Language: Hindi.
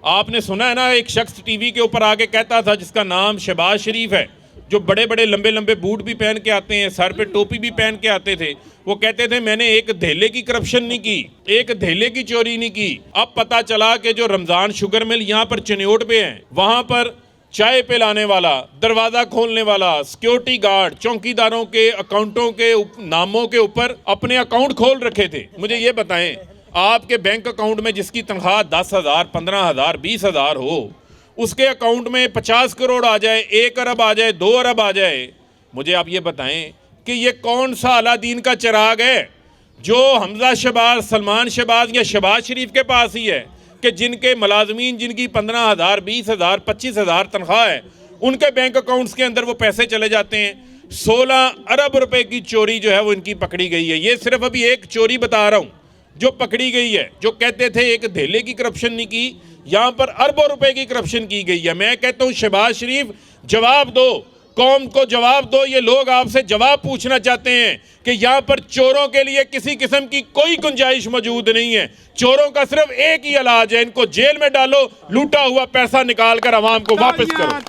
आपने सुना है ना, एक शख्स टीवी के ऊपर आके कहता था जिसका नाम शहबाज शरीफ है, जो बड़े बड़े लंबे लंबे बूट भी पहन के आते हैं, सर पे टोपी भी पहन के आते थे। वो कहते थे मैंने एक धेले की करप्शन नहीं की, एक धेले की चोरी नहीं की। अब पता चला कि जो रमज़ान शुगर मिल यहाँ पर चिन्योट पे है, वहाँ पर चाय पिलाने वाला, दरवाज़ा खोलने वाला, सिक्योरिटी गार्ड, चौकीदारों के अकाउंटों के नामों के ऊपर अपने अकाउंट खोल रखे थे। मुझे ये बताएं, आपके बैंक अकाउंट में जिसकी तनख्वाह 10,000, 15,000, 20,000 हो, उसके अकाउंट में 50 करोड़ आ जाए, 1 अरब आ जाए, 2 अरब आ जाए, मुझे आप ये बताएं कि ये कौन सा अलादीन का चिराग है जो हमजा शहबाज, सलमान शहबाज या शहबाज शरीफ के पास ही है कि जिनके मुलाजमीन जिनकी 15,000, 20,000, 25,000 तनख्वाह है, उनके बैंक अकाउंट्स के अंदर वो पैसे चले जाते हैं। 16 अरब रुपए की चोरी जो है वो इनकी पकड़ी गई है। ये सिर्फ अभी एक चोरी बता रहा हूँ जो पकड़ी गई है। जो कहते थे एक धेले की करप्शन नहीं की, यहाँ पर अरबों रुपए की करप्शन की गई है। मैं कहता हूँ शहबाज शरीफ जवाब दो, कौम को जवाब दो। ये लोग आपसे जवाब पूछना चाहते हैं कि यहाँ पर चोरों के लिए किसी किस्म की कोई गुंजाइश मौजूद नहीं है। चोरों का सिर्फ एक ही इलाज है, इनको जेल में डालो, लूटा हुआ पैसा निकाल कर आवाम को वापस करो।